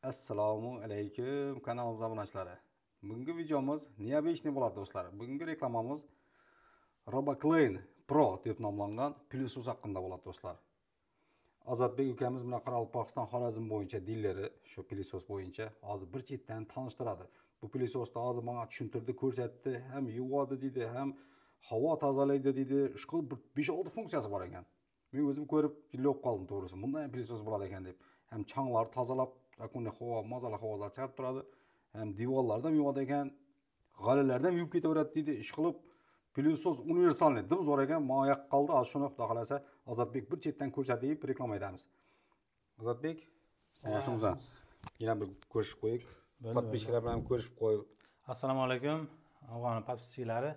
Assalomu alaykum kanalimiz obunachilari. Bugungi videomiz neobычный bo'ladi do'stlar. Bugungi reklamamiz RoboClean Pro deb nomlangan plyusos haqida bo'ladi do'stlar. Azatbek ukamiz bilan Qoraqalpog'iston Xorazm bo'yicha dilleri shu plyusos bo'yicha hozir bir chetdan tanishtiradi. Bu plyusosda hozir menga tushuntirdi, ko'rsatdi, ham yuvadi dedi, ham havo tozalaydi dedi. Ishqil 5-6 funksiyasi bor ekan. Men o'zim ko'rib jilib qoldim to'g'risi. Bunday plyusos bo'ladi ekan deb. Ham changlar tozalab akuni havo, mazali havolar chiqarib turadi. Hem divorlardan yuvadi ekan, g'alalardan yuvib ketaveradi deydi. Ish qilib plyusos universalniy dim zo'r ekan. Menga yoq qoldi. Hozir shuni xudo xolasa Azatbek bir chetdan ko'rsatib reklama etamiz. Azatbek, yaxshimisiz? Yana bir ko'rishib qo'yik. Podpисчиклар bilan ko'rishib qo'yib. Assalomu alaykum, afg'on podpисчиклari.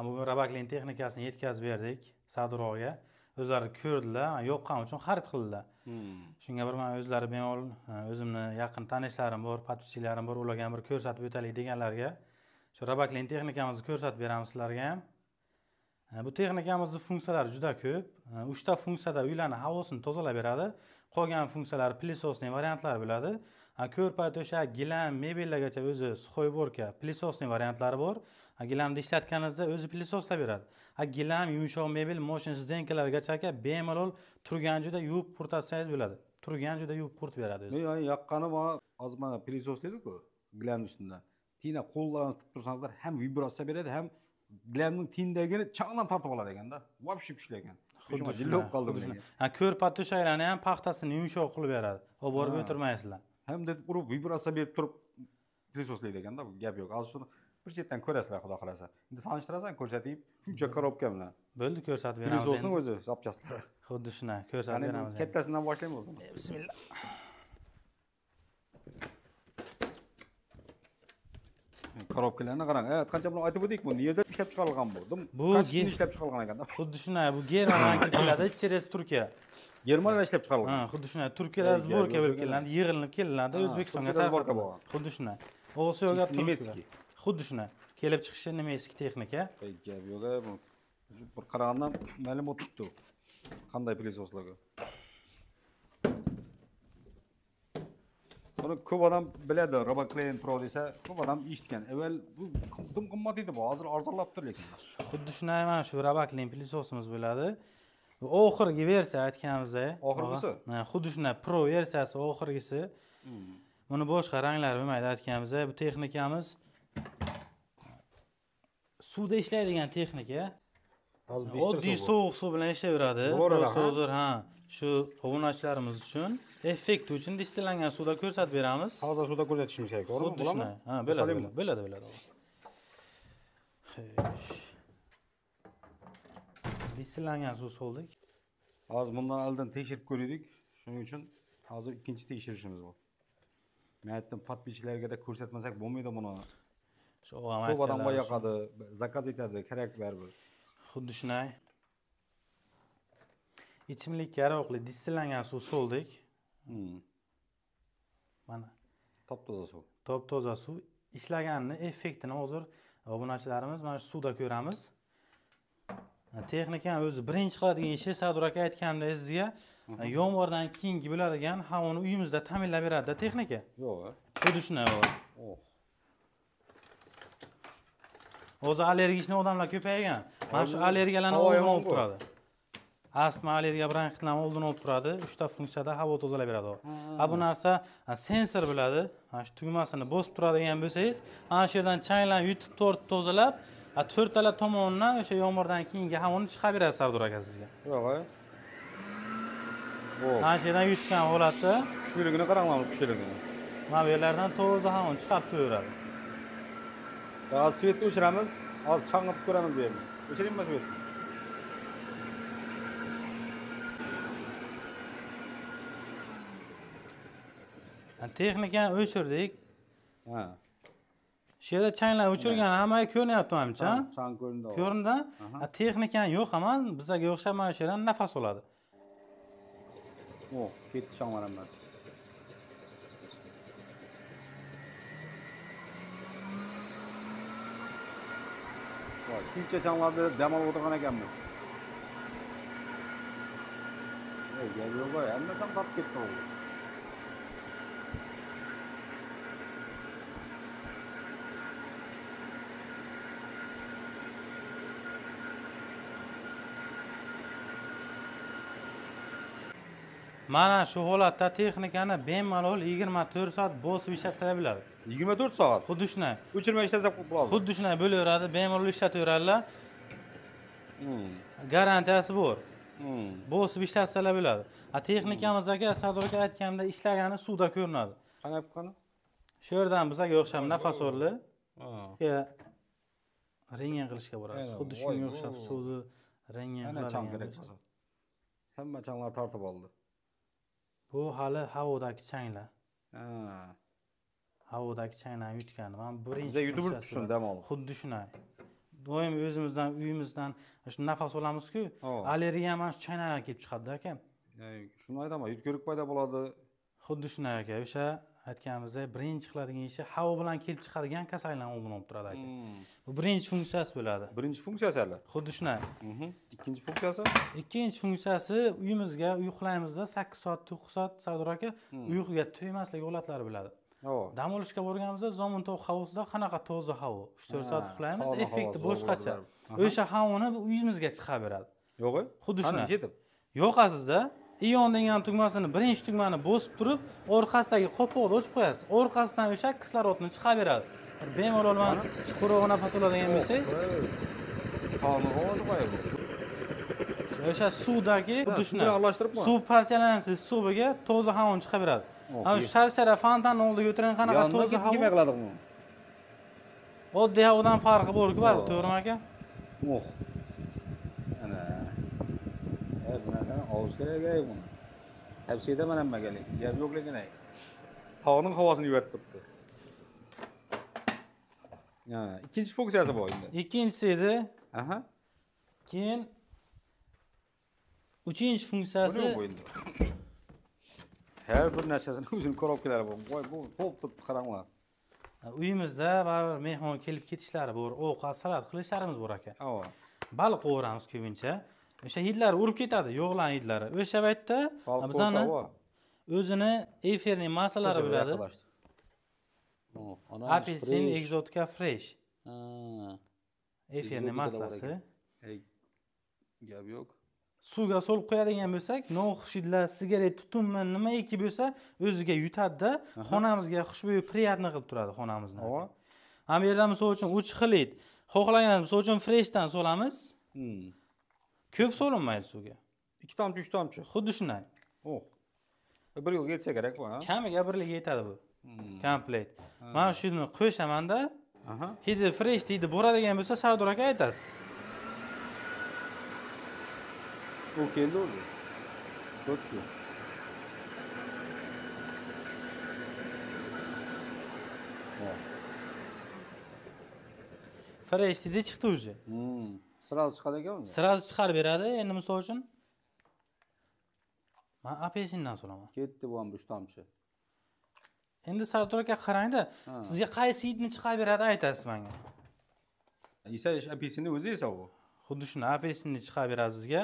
Bugun RoboClean texnikasini yetkazib berdik Savduroga. O'zlari ko'rdilar, yoqqan uchun xarid qildilar. Shunga bir men o'zlari bemalol o'zimni yaqin tanishlarim bor, podpисчиklarim bor, ularga bir ko'rsatib o'taylik deganlarga shu RoboClean texnikamizni ko'rsatib beramiz sizlarga ham. Bu texnikamizning funksiyalari juda ko'p. 3 ta funksiyada uylarning havosini tozalab beradi. Qolgan funksiyalar plyusosning variantlari bo'ladi. Ko'rpa, to'shak, gilam, mebellargacha o'zi suxoyborka plyusosning variantlari bor. Gilamni ishlatganingizda o'zi plyusoslab beradi. Gilam, yumshoq mebel, moshin zdenkalargacha bemalol turgan joyda yuvib quritsangiz bo'ladi. Turgan joyda yuvib quritib beradi o'zi. Men yoqqani bor, hozir mana plyusos dedik-ku, gilamning ustidan. Tina qo'llaringizni tiqib tursangizlar ham vibratsiya beradi, ham gilamning tindagini changdan tortib oladi ekanda. Voобще kuchli ekan. Xuddi jilib qoldi menga. Ko'rpa to'shaklarni ham paxtasini yumshoq qilib beradi. Olib borib o'tirmaysizlar. Hem de urib vibratsiya berib turib plyusoslaydi ekanda, bu gap yo'q. Hozir shuni bir chetdan ko'rasizlar xudo xolasa. Endi tanishtirasan, ko'rsatib, shuncha korobka bilan. Bo'ldi, ko'rsatib beramiz. Plyusosning o'zi zapchastlari. Xuddi shuna ko'rsatib beramiz. Kattasidan boshlaymiz o'zi. Bismillah. Korobkalarni qarang. Qancha bilan aytib o'tdik, bu yerda ishlab chiqarilgan bu. Bu ishlab chiqarilgan ekan. Xuddi shuna, bu Germaniyadan keladi, через Turkiya. Germaniyada ishlab chiqarilgan. Xuddi shuna, Turkiyada zborka bo'lib keladi, yig'ilib kelinadi, O'zbekistonga tarqatiladi. Xuddi shuna. O'g'si yo'q, nemetskiy. Xuddi shuna. Kelib chiqishi nemetskiy texnika. Gap yo'q, bu bir qaragandan ma'lum o'tibdi. Qanday plyusoslarga. Buni ko'p odam biladi, RoboClean Pro desa, ko'p odam eshitgan. Avval bu qimmat edi, bu hozir arzonlabdir lekin. Xuddi shuna mana shu RoboClean plyusosimiz bo'ladi. Bu oxirgi versiya aytganimizda. Oxirgisi? Xuddi shuna Pro versiyasi oxirgisi. Buni boshqa ranglari bo'lmaydi aytganimizda. Bu texnikamiz suvda ishlaydigan texnika. Oddiy sovuq suv bilan ishlayveradi. Hozir shu obunachilarimiz uchun effekt uchun distillangan suvda ko'rsatib beramiz. Hozir suvda ko'rsatishimiz kerak, to'g'rimi? Bo'ladi. Distillangan suv soldik. Hozir bundan oldin tekshirib ko'rdik. Shuning uchun hozir ikkinchi tekshirishimiz bor. Men aytdim, podpисчикларga da ko'rsatmasak bo'lmaydi buni. Ko'p odamga yoqadi, zakaz etadi, kerak baribir. Xuddi shunday. Ichimlikka yaroqli distillangan suv soldik. Mana top-toza suv. Top-toza suv ishlaganini effektini hozir obunachilarimiz mana shu suvda ko'ramiz. Texnika o'zi birinchi qiladigan ishi Sadur aka aytganimda sizga yomg'irdan keyingi bo'ladigan havoni uyimizda ta'minlab beradi texnika. Yo'q. Xuddi shunday. O'zi allergik odamlar ko'paygan. Mana shu allergiyalarni oldini olib turadi. Astma, allergiya, bronxitlarni oldini olib turadi. 3 ta funksiyada havo tozalab beradi. Bu narsa sensor bo'ladi. Mana shu tugmasini bosib turadigan bo'lsangiz, ana shu yerdan changlarni yutib tortib tozalab, 4 tala tomonidan o'sha yomg'irdan keyingi havoni chiqarib beradi Savdur aka sizga. Yo'q. Ana shu yerdan yutgan holatda kuchliligini qaranglar, kuchliligini. Mana bu yerlardan toza havoni chiqarib turaveradi. Hozir svetni o'chiramiz. Hozir chang'ib ko'ramiz bu yerni. O'chiringmi svetni? Texnikani o'chirdik. Shu yerda changlar o'chirgan hamma ko'ryapti menimcha. Chang ko'rindi. Ko'rindi. Texnikani yo'q ham bizga o'xshab mana shu yerdan nafas oladi. Ketdi changlar emas. Shuncha changlarni dam olib o'tirgan ekanmiz. Gap yo'q, hamma chang tortib ketdi. Mana shu holatda texnikani bemalol 24 soat bosib ishlasa biladi. 24 soat. Xuddi shunday. O'chirmay ishlasak bo'ladi. Xuddi shunday bo'laveradi, bemalol ishlataveradilar. Garantiyasi bor. Bosib ishlasalar bo'ladi. Texnikamizdagi Sardor aka aytganda ishlagani suvda ko'rinadi. Qanday qani? Shu yerdan bizga o'xshab nafasorli. Rengen qilishga borasiz. Xuddi shunga o'xshab suvni rengen qiladigan. Hamma changlar tortib oldi. Bu hali havodagi changlar. Havodagi changlarni yutgan. Men birinchi Biza yutib turishni dam olib. Xuddi shunday. Doim o'zimizdan, uyimizdan shu nafas olamiz-ku, allergiya ham shu changlardan kelib chiqadi aka. Shuni aytaman, yutko'rik paydo bo'ladi. Xuddi shunday aka. O'sha aytganimizdek, birinchi qiladigan ishi havo bilan kelib chiqadigan kasalliklarni oldini olib turadi aka. Bu birinchi funksiyasi bo'ladi. Birinchi funksiyasi hali. Xuddi shunday. Ikkinchi funksiyasi? Ikkinchi funksiyasi uyimizga uxlaymizda 8 soat, 9 soat Sardor aka uyquga to'ymaslik holatlari bo'ladi. Dam olishga borganimizda zomin-to'q havosida qanaqa toza havo. 3-4 soat uxlaymiz, effekti boshqacha. O'sha havoni uyimizga chiqarib beradi. Yo'q-ku? Xuddi shunday. Ketib. Yoqasizda ion degan tugmasini birinchi tugmani bosib turib, orqasidagi qopqoqni ochib qo'yasiz. Orqasidan o'sha kislorodni chiqarib beradi. Bemalol man chuqurroq nafas oladigan bo'lsangiz, qonun ovozi qo'yib. O'sha suvdagi xuddi shunday suv parchalanasiz suviga toza havoni chiqarib beradi. Ana shu shar-shara fontanning oldiga o'tirgan qanaqa toza havo. Nima qiladi buni? Oddiy havodan farqi bor-ku, baribir, to'g'rimi aka? Ana. Bunaqa ovoz kerak buni. Tavsiyada men ham magalik. Gap yo'q lekin ay. Tog'ning havosini yuvarib turibdi. Ikkinchi funksiyasi bor endi. Ikkinchisi edi. Keyin uchinchi funksiyasi har bir narsasini o'zini korobkalari bor. Voy, bu to'p qaranglar. Uyimizda baribir mehmon kelib ketishlari bor, ovqat salat qilishlarimiz bor aka. Baliq qo'yamiz ko'pincha. O'sha hidlar urib ketadi, yo'g'lan hidlari. O'sha paytda bizani o'zini efirning massalari bo'ladi. Apelsin Exotica Fresh. Efirning massasi. Gap yo'q. Suvga solib qo'yadigan bo'lsak, noxushidlar, sigaret tutunmi, nimaiki bo'lsa, o'ziga yutadi-da, xonamizga xushbo'y, priyatni qilib turadi xonamizni. Ham yerda misol uchun 3 xil, xohlagan misol uchun freshdan solamiz. Ko'p solinmaydi suvga. 2 tomchi, 3 tomchi. Xuddi shunday. Bir yil yetsa kerak bu, ha? Kamiga bir yil yetadi bu. Komplet. Men shuni qo'shaman-da. Hidi fresh deydi, boradigan bo'lsa, Sardor aka aytasiz. U keldi o'zi. Chotki. Fresh deydi chiqdi o'zi. Sразу chiqadi ekan unda. Sразу chiqarib beradi. Endi misol uchun men apelsindan solaman. Ketdi bu ham 3 tomchi. Endi Sardor aka qarang-da, sizga qaysi hidni chiqarib beradi aytasiz menga. Esa apelsinni o'zi esa u. Xuddi shunday apelsinni chiqarib beradi sizga.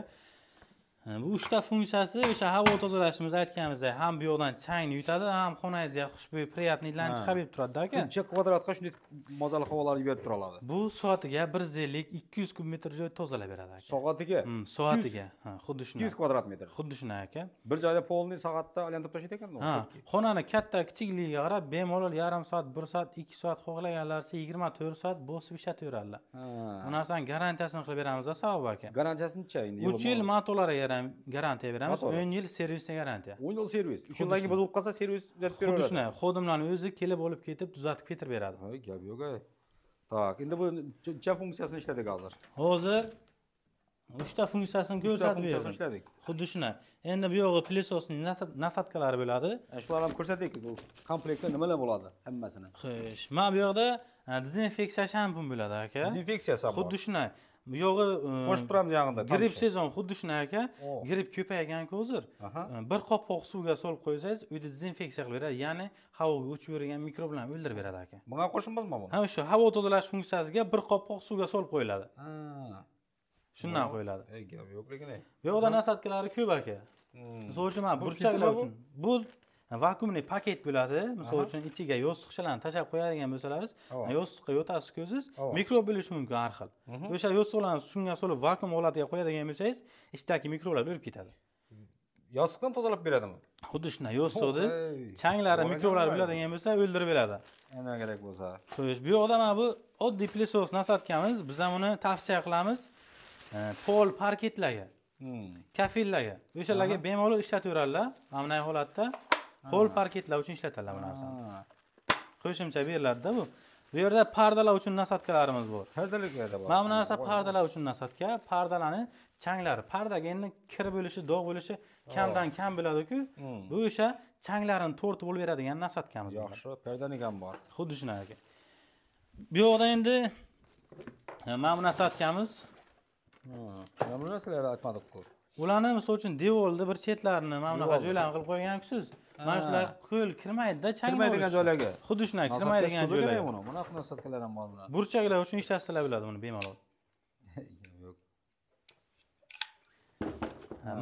Bu 3 ta funksiyasi o'sha havo tozalashimiz aytganimizdek, ham bu yoqdan changni yutadi, ham xonangizga xushbo'y, priyatniklarni chiqarib berib turadi aka. Qancha kvadratga shunday mazali havolarni yuborib tura oladi. Bu soatiga 150-200 kub metr joy tozalab beradi aka. Soatiga? Soatiga. Xuddi shunday. 200 kvadrat metr. Xuddi shunday aka. Bir joyda polni soatda aylantirib tashlaydi ekan. Xonani katta kichikligiga qarab bemalol yarim soat, 1 soat, 2 soat xohlaganlaricha 24 soat bosib ishlataveradilar. Bu narsaning garantiyasini qilib beramiz-da, Savob aka. Garantiyasini-chi endi? 3 yil motorlarga garantiya beramiz, 10 yil servisga garantiya. 10 yil servis. 3 yildan keyin buzilib qolsa servis berib beradi. Xuddi shunday. Xodimlarning o'zi kelib olib ketib, tuzatib ketirib beradi. Gap yo'q. Tak, endi bu necha funksiyasini ishladik hozir? Hozir 3 ta funksiyasini ko'rsatib berdik. Xuddi shunday. Endi bu yog'i plisosning nasatkalari bo'ladi. Shularni ham ko'rsatdik. Bu komplektda nimalar bo'ladi hammasini. Xo'sh, mana bu yoqda dezinfeksiya shampun bo'ladi aka. Dezinfeksiyasi bor. Xuddi shunday. Bu yog'i qo'shib turamiz yog'ida. Gripp sezon xuddi shunday aka. Gripp ko'paygan-ku hozir. Bir qopqoq suvga solib qo'ysangiz, uyda dezinfeksiya qilib beradi, ya'ni havoga uchib yurgan mikroblarni o'ldirib beradi aka. Bunga qo'shilmasmi bu? Ha, o'sha havo tozalash funksiyasiga bir qopqoq suvga solib qo'yiladi. Shundan qo'yiladi. Gap yo'q lekin. Bu yoqda nasatkalari ko'p aka. Misol uchun mana burchaklar uchun bu vakuumli paket bo'ladi. Misol uchun ichiga yostiqchalarni tashab qo'yadigan bo'lsalaringiz, yostiqqa yotasiz ko'ziz, mikrob bo'lishi mumkin har xil. O'sha yostiqlarni shunga solib vakuum holatiga qo'yadigan bo'lsangiz, ichdagi mikroblar o'lib ketadi. yostiqdan tozalab beradimi? Xuddi shunday yostiqni Hey. changlari, Bor mikroblar ekan bo'ladigan bo'lsa o'ldirib beradi. Ana kerak bo'lsa. Xo'sh, bu yoqda mana bu oddiy pilisos nasatkamiz. Biz ham uni tavsiya qilamiz. Pol parketlarga, kafillarga, o'shalarga bemalol ishlataveradilar. Mana bunday holatda pol parketlar uchun ishlatadilar bu narsani. Qo'shimcha beriladi-da bu. Bu yerda pardalar uchun nasatkalarimiz bor. Pardaliklarda bor. Mana bu narsa pardalar uchun nasatka. Pardalarni changlari, pardaga endi kir bo'lishi, dog' bo'lishi kamdan kam bo'ladi-ku. Bu o'sha changlarini tortib bo'lib beradigan nasatkamiz. Yaxshi, pardaning ham bor. Xuddi shunaqa. Bu yoqda endi mana bu nasatkamiz. Mana bu narsalarni aytmadik-ku. Ularni misol uchun devorda bir chetlarini mana bunaqa joylarni qilib qo'ygan-kusiz. Mana shular qo'l kirmaydi-da, chang Kirmaydigan joylarga. Xuddi shunaqa kirmaydigan joylarga. Bunaqa nasatkalar ham bor bular. Burchaklar uchun ishlatsalar bo'ladi buni bemalol. Yo'q.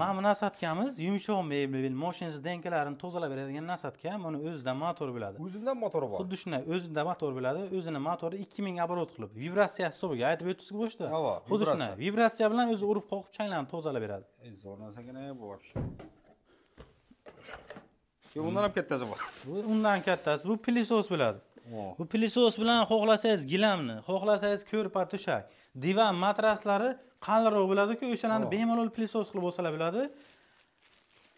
Mana bu nasatkamiz yumshoq mebel, mashinasiz denkalarni tozalab beradigan nasatka. Buni o'zidan motor bo'ladi. O'zidan motori bor. Xuddi shunday o'zida motor bo'ladi. O'zini motori 2000 obrot qilib, vibratsiya hisobiga aytib o'tishga bo'lishdi. Xuddi shunday. Vibratsiya bilan o'zi urib qoqib changlarni tozalab beradi. Zo'r narsagina bu вообще. Bundan ham kattasi bor. Bu undan kattasi. Bu pilisos bo'ladi. Bu pilisos bilan xohlasangiz gilamni, xohlasangiz ko'rpa to'shak, divan matraslari qalinroq bo'ladi-ku, o'shalarni bemalol pilisos qilib bo'lsalar bo'ladi.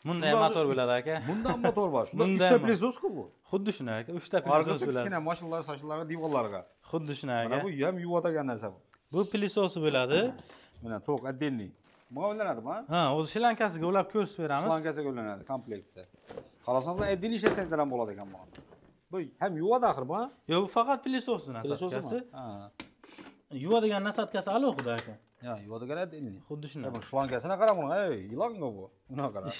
Bunda ham motor bo'ladi aka. Bunda ham motor bor. Shunda 3 ta pilisos-ku bu. Xuddi shunaqa, 3 ta pilisos bo'ladi. Kichkina mashinalar, sashlarga, divorlarga. Xuddi shunaqa. Bu ham yuvadigan narsa bu. Bu pilisosi bo'ladi. Mana to'q отдельный. Nima o'ylanadimi? Ha, o'zi shilankasiga ulab ko'rsatib beramiz. Shilankasiga o'ylanadi komplektda. Xohlasangiz отдельный ishlasangizlar ham bo'ladi ekan bu. Bu ham yuvadi axir bu. Yo'q, bu faqat pilisos nasatkasi. Ha. Yuvadigan nasatkasi alohida aka. Ya, yuvadigan отдельный. Xuddi shunday. Bu shilankasini qarang buni. Ey, ilonga bu. Buni qarang.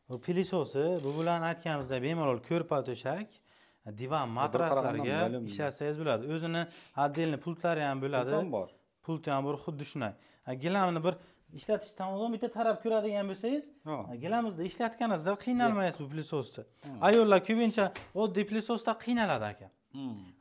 Bu pilisosi, bu bilan aytganimizdek bemalol ko'rpa to'shak, divan matraslarga ishlatsangiz bo'ladi. O'zini отдельный pultlari ham bo'ladi. Pult ham bor, xuddi shunday. Gilamni bir ishlatishdan oldin bitta taraf ko'radigan bo'lsangiz, gilamizda ishlatganingizda qiynalmaysiz bu pilisosda. Ayollar ko'pincha oddiy pilisosda qiynaladi aka.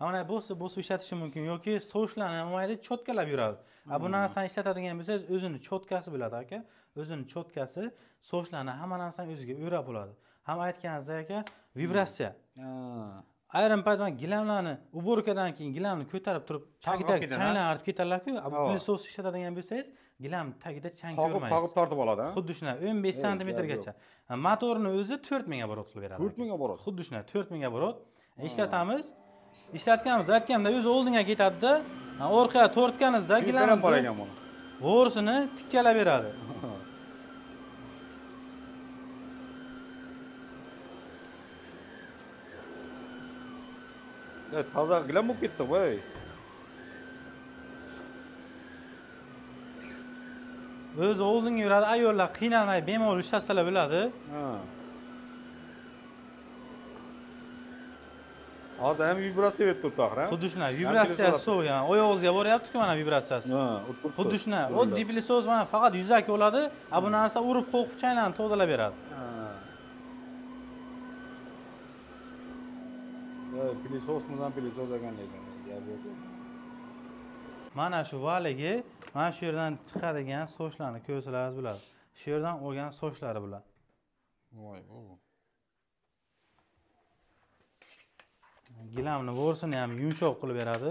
Mana bosib ishlatishi mumkin yoki sovushlarni olmaydi, cho'tkalab yuradi. Bu narsani ishlatadigan bo'lsangiz, o'zini cho'tkasi bo'ladi aka. O'zini cho'tkasi sovushlarni hamma narsani o'ziga o'rab bo'ladi. Ham aytganingizdek aka, vibratsiya. Ayrim paytda gilamlarni uborkadan keyin gilamni ko'tarib turib, tagida changlar artib ketadilar-ku. Bu pilisos ishlatadigan bo'lsangiz, gilam tagida chang ko'rmaysiz. Qoqib tortib oladi, ha? Xuddi shunday 15 sm-gacha. Motorni o'zi 4000 obrot qilib beradi. 4000 obrot. Xuddi shunday 4000 obrot ishlatamiz. Ishlatganimiz aytganda o'zi oldinga ketadi-da, orqaga tortganingizda gilam bor ekan buni. Bo'rsini tikkalab beradi. Toza gilam bo'lib ketdi, voy. O'zi oldinga yuradi, ayollar qiynalmay bemalol ishlatsalar bo'ladi. Hozir ham vibratsiya berib turibdi axir, ha? Xuddi shunday, vibratsiyasi so'ygan. Oyog'ingizga boryapti-ku mana vibratsiyasi. Xuddi shunday. Oddiy pilisos mana faqat yuzaki bo'ladi, bu narsa urib qo'qib changlarni tozalab beradi. Pilisos bilan pilisos ekan lekin. Mana shu valigi, mana shu yerdan chiqadigan sochlarni ko'rsalaringiz bo'ladi. Shu yerdan olgan sochlari bular. Voy, gilamni bo'rsini ham yumshoq qilib beradi.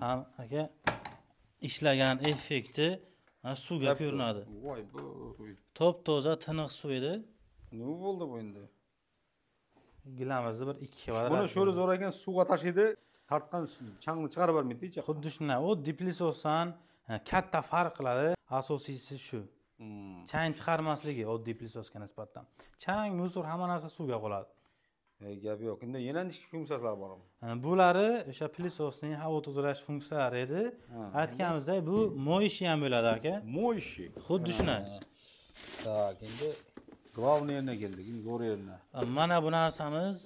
Ham aka ishlagan effekti suvga ko'rinadi. Voy, bu top-toza tiniq suv edi. Nima bo'ldi bu endi? Gilamizni bir 2 kvadrat. Buni sho'ri zo'r ekan, suvga tashlaydi, tartgan changni chiqarib bermaydi-chi. Xuddi shunday. U piliosdan katta farq qiladi. Asosiysi shu. Chang chiqarmasligi oddiy pilosga nisbatan. Chang, musor hamma narsa suvga qoladi. Gap yo'q. Endi yana nechta funksiyalar bormi? Bulari o'sha pilosning havo tozalash funksiyalari edi. Aytganimizdek, bu moyishi ham bo'ladi aka. Moyishi. Xuddi shunday. Tak, endi главный yerga keldik, zo'r yerga. Mana bu narsamiz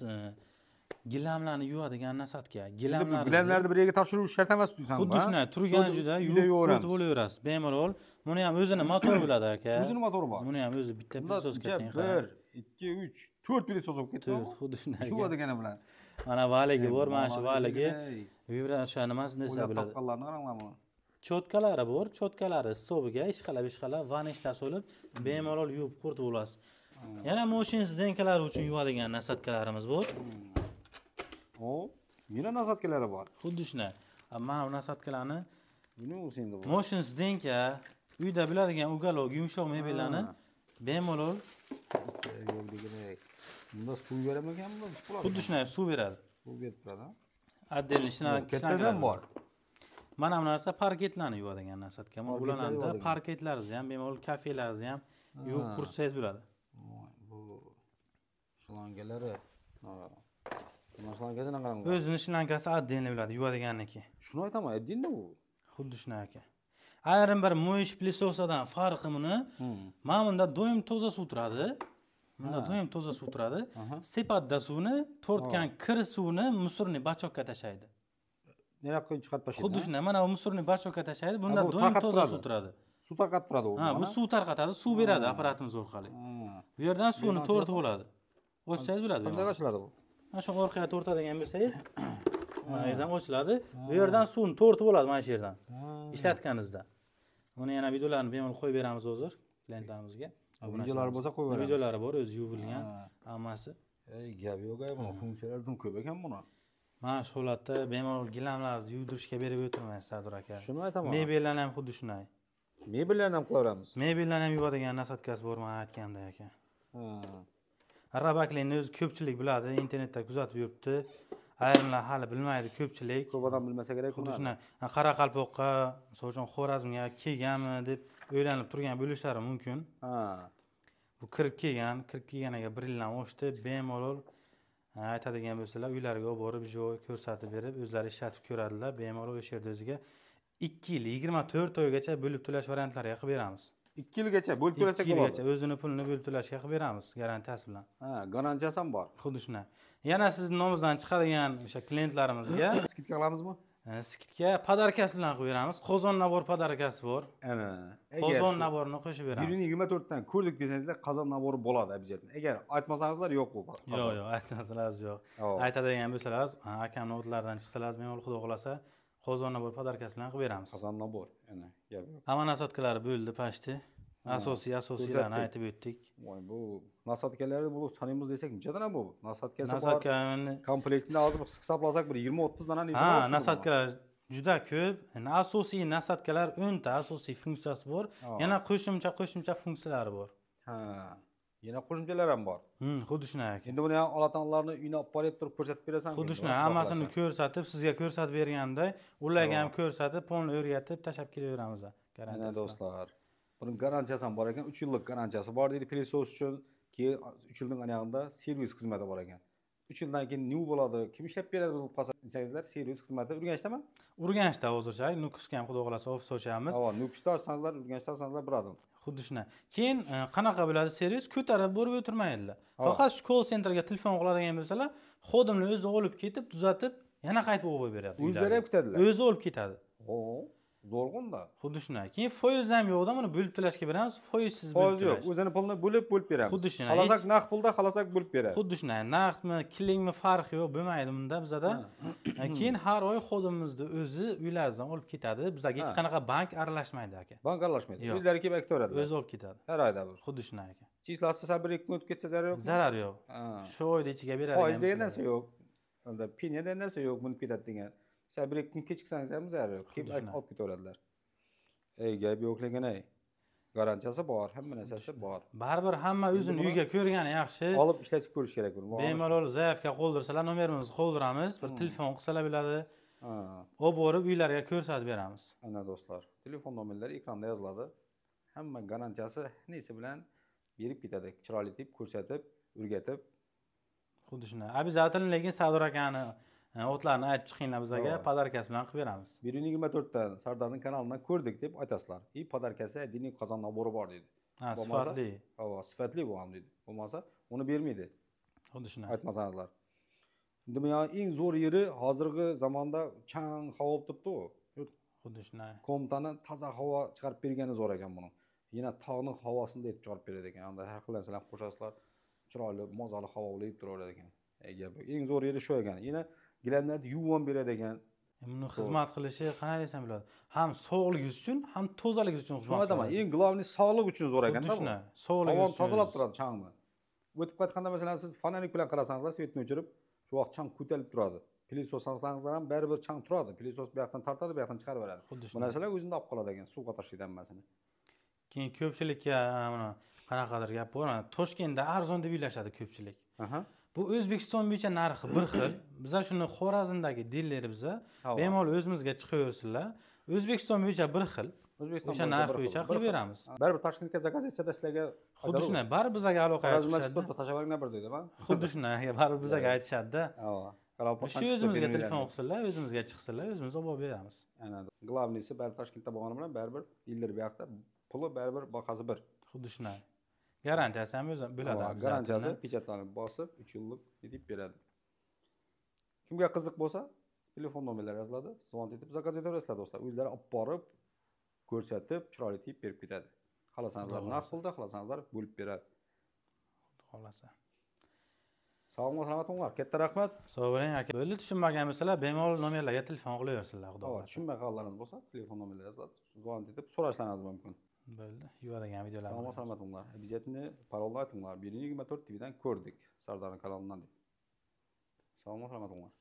gilamlarni yuvadigan nasatka. Gilamlarni bir yerga topshirish shart emas deysan-ku. Xuddi shunday turgan joyda yuvib bo'laverasiz. Bemalol. Buni ham o'zini motori bo'ladi aka. O'zini motori bor. Buni ham o'zi bitta pilosga teng. 1, 2, 3, 4 pilosos bo'lib ketdi. Xuddi shunday. Yuvadigani bilan. Mana valigi bor, mana shu valigi vibratsiya nimasi desa bo'ladi. Topqanlarni qaranglar buni. Cho'tkalari bor, cho'tkalari issiqga ishqalab vanishtasi olib bemalol yuvib quritib olasiz. Yana moshin zdenkalari uchun yuvadigan nasatkalarimiz bor. O, yine nasatkalari bor. Xuddi shunday. Mana bu nasatkalarni Yine o'zi endi bu. moshin zdenka uyda biladigan ugalog yumshoq mebellarni bemalol Bunda suv beramaganmi? xuddi shunday suv beradi. Suv berib turadi. Отдельный Kattasan bor. Mana bu narsa parketlarni yuvadigan nasatka. Ularni yuvadigan. parketlaringizni ham, bemalol kafelaringizni ham yuvib quritsangiz bo'ladi. Bu shlangalari. Mana shlangasini qarang. O'zini shlankasi отдельный bo'ladi yuvadiganniki. Shuni aytaman, aytdingmi bu? Xuddi shunday aka. Ayrim bir moyish plisosdan farqi buni. Mana bunda doim toza suv turadi. Bunda doim toza suv turadi. Sepadda suvni, tortgan kir suvni musorni bachokka tashlaydi. Nera qo'yib chiqarib tashlaydi. Xuddi shunday. Mana bu musorni bachokka tashlaydi. Bunda bu doim tarqatib toza turadi. suv turadi. Suv tarqatib turadi u. Ha, bu suv tarqatadi, suv beradi apparatimiz orqali. Bu yerdan suvni tortib oladi. O'chsangiz bo'ladi. Qanday ochiladi bu? Mana shu orqaga tortadigan bo'lsangiz, mana yerdan ochiladi. Bu yerdan suvni tortib oladi mana shu yerdan. Ishlatganingizda. Uni yana videolarini bemalol qo'yib beramiz hozir klientlarimizga. Videolari bo'lsa qo'yib beramiz. Videolari bor, o'zi yuvilgan hammasi. Ey, gap yo'q, buni funksiyalaridan ko'p ekan buni. Mana shu holatda bemalol gilamlarni yuvdirishga berib o'tirmaysiz Sadur aka. Shuni aytaman. Mebellarni ham xuddi shunday. Mebellarni ham qilaveramiz. Mebellarni ham yuvadigan nasatkasi bor, men aytganimdek aka. Rabaklikni o'zi ko'pchilik biladi, internetda kuzatib yuribdi. Ayrimlar hali bilmaydi ko'pchilik. Ko'p odam bilmasa kerak. Xuddi shunday. Qoraqalpoqqa, misol uchun Xorazmga kelganmi deb o'ylanib turgan bo'lishlari mumkin. Bu kirib kelganiga 1 yildan oshdi, bemalol aytadigan bo'lsalar, uylariga olib borib, joy ko'rsatib berib, o'zlari ishlatib ko'radilar. Bemalol o'sha yerda o'ziga 2 yil, 24 oygacha bo'lib to'lash variantlariga qilib beramiz. 2 yilgacha bo'lib to'lasak bo'ladi. 2 yilgacha o'zini pulini bo'lib to'lashga qilib beramiz, garantiyasi bilan. Garantiyasi ham bor. Xuddi shunday. Yana sizning nomingizdan chiqadigan o'sha klientlarimizga skidka qilamizmi? Skidka podarkasi bilan qilib beramiz. Qozon nabor podarkasi bor. Ana. Qozon naborini qo'shib beramiz. 124 dan ko'rdik desangizlar, qozon nabori bo'ladi обязательно. Agar aytmasangizlar yo'q bu. Yo'q, aytmasalaringiz yo'q. Aytadigan bo'lsalar, akamni o'tlaridan chiqsalar, men xudo xolasa qozon nabor podarkasi bilan qilib beramiz. Qozon nabor. Ana, gap yo'q. Hamma nasatkalari bo'ldi pashti. Asosiylarni aytib o'tdik. Voy, bu nasatkalarni bu sanaymiz desak, nechadan bu? Nasatkasi bor. Nasatkani Komplektini hozir hisoblasak bir 20-30 dana nechta bor? Ha, nasatkalar juda ko'p. Asosiy nasatkalar 10 ta asosiy funksiyasi bor. Yana qo'shimcha funksiyalari bor. Ha. Yana qo'shimchalar ham bor. Xuddi shunday aka. Endi buni ham olatanlarni uyga olib borib turib ko'rsatib berasan. Xuddi shunday, hammasini ko'rsatib, sizga ko'rsatib berganday, ularga ham ko'rsatib, polni o'rgatib tashlab kelaveramiz. Mana do'stlar, buning garantiyasi ham bor ekan, 3 yillik garantiyasi bor deydi pilisos uchun. Keyin 3 yilning oyog'ida servis xizmati bor ekan. 3 yildan keyin nima bo'ladi, kim ishlab beradi biz qolsa desangizlar, servis xizmati Urganchdami? Urganchda hozircha, Nukusga ham xudo xolasa ofis ochamiz. Ha, Nukusda ochsangizlar, Urganchda ochsangizlar biladim. Xuddi shunday. Keyin qanaqa bo'ladi servis? Ko'tarib borib o'tirmaydilar. Faqat shu call centerga telefon qiladigan bo'lsalar, xodimni o'zi olib ketib, tuzatib, yana qaytib olib beradi. O'zlari ham ketadilar. O'zi olib ketadi. Zo'rg'unda. Xuddi shunday. Keyin foiz ham yo'qda, buni bo'lib to'lashga beramiz, foizsiz bo'lib to'lash. Foiz yo'q, o'zini pulni bo'lib beramiz. Xuddi shunday. Xalasak naqd pulda, xalasak bo'lib beradi. Xuddi shunday. Naqdmi, klingmi farqi yo'q, bo'lmaydi bunda bizda. Keyin har oy xodimimizni o'zi uylaringizdan olib ketadi. Bizga hech qanaqa bank aralashmaydi aka. Bank aralashmaydi. O'zlari kelib aytaveradi. O'zi olib ketadi. Har oyda bir. Xuddi shunday aka. Chislasi sabirlik o'tib ketsa zarar yo'q. Zarar yo'q. Shu oyda ichiga beradi. Foiz degan narsa yo'q. Unda penya degan narsa yo'q, bunib ketadi degan. Sabirlik kun kechiksangiz ham zarar yo'q. Kelib olib ketaveradilar. Ey, gap yo'q lekin ey. Garantiyasi bor, hamma narsasi bor. Baribir hamma o'zini uyga ko'rgani yaxshi. Olib ishlatib ko'rish kerak buni. Bemalol zaifga qoldirsalar, nomerimizni qoldiramiz, bir telefon qilsalar bo'ladi. Olib borib uylariga ko'rsatib beramiz. Ana do'stlar, telefon nomerlari ekranda yoziladi. Hamma garantiyasi nesi bilan berib ketadi. Chiroyli deb ko'rsatib, o'rgatib. Xuddi shunday. Обязательно lekin Sadur akani o'tlarni aytib chiqinglar bizga, podarkasi bilan qilib beramiz. 124 dan Sardarning kanalidan ko'rdik deb aytasizlar. Podarkasi diniy qozon nabori bor dedi. Ha, sifatli. Ha, sifatli bu ham dedi. Bo'lmasa, uni bermaydi. Xuddi shunday. Aytmasangizlar. Endi bu eng zo'r yeri hozirgi zamonda chang havo bo'lib turibdi-ku. Xuddi shunday. Komtani toza havo chiqarib bergani zo'r ekan buni. Yana tog'ning havosini deb chiqarib beradi ekan. Unda har xil narsalar qo'shasizlar. Chiroyli, mazali havo bo'lib turaveradi ekan. Eng zo'r yeri shu ekan. Yana gilamlarni yuvib beradi ekan. Buni xizmat qilishi qanday desam bo'ladi? Ham sog'ligingiz uchun, ham tozaligingiz uchun Shuni xizmat aytaman, qiladi. eng главный sog'liq uchun zo'r ekanda Xuddi bu. shuni. Sog'ligingiz Havoni tozalab turadi changni. O'tib qaytganda masalan siz fonanik bilan qarasangizlar, svetni o'chirib, shu vaqt chang ko'tarilib turadi. Pilisos solsangizlar ham baribir chang turadi. Pilisos bu yoqdan tortadi, bu yoqdan chiqarib beradi. Xuddi Bu shuni. narsalar o'zini olib qoladi ekan, suvga tashlaydi hammasini. Keyin ko'pchilikka mana qanaqadir gap bor. Toshkentda arzon deb o'ylashadi ko'pchilik. Aha. Bu O'zbekiston bo'yicha narxi bir xil. Biza shuni Xorazmdagi dilleri biza bemalol o'zimizga chiqaversinlar. O'zbekiston bo'yicha bir xil. O'zbekiston O'sha narx bo'yicha qilib beramiz. Baribir Toshkentga zakaz etsada sizlarga Xuddi shuni, baribir bizaga aloqaga chiqishadi. tashavvaringlar bir deydi, ha? Xuddi shuni, baribir bizaga aytishadi-da. Ha. Shu o'zimizga telefon qilsinlar, o'zimizga chiqsinlar, o'zimiz olib beramiz. Aynan. Glavniysi baribir Toshkentda bo'lgani bilan baribir dilleri bu yoqda puli baribir bahosi bir. Xuddi shuni. Garantiyasi ham o'zi bo'ladi. Garantiyasi pechatlanib bosib 3 yillik deb beradi. Kimga qiziq bo'lsa, telefon nomerlari yoziladi. Zvon etib zakaz etaverasizlar do'stlar. O'zlari olib borib, ko'rsatib, chiroyli tip berib ketadi. Xohlasangizlar narx pulda, xohlasangizlar bo'lib beradi. Xohlasa. Sog'lik salomat bo'linglar. Katta rahmat. Sog' bo'ling aka. Bo'ldi, tushunmagan bo'lsalar, bemalol nomerlarga telefon qilaversinlar, xudo xohlasa. Tushunmay qolganlaringiz bo'lsa, telefon nomerlari yoziladi. Zvon etib so'rashlaringiz mumkin. Bo'ldi. Yuvadigan videolar. Salomat bo'linglar. Обязательно parolni aytinglar. 124 TVdan ko'rdik. Sardarning kanalidan deb. Salomat bo'linglar.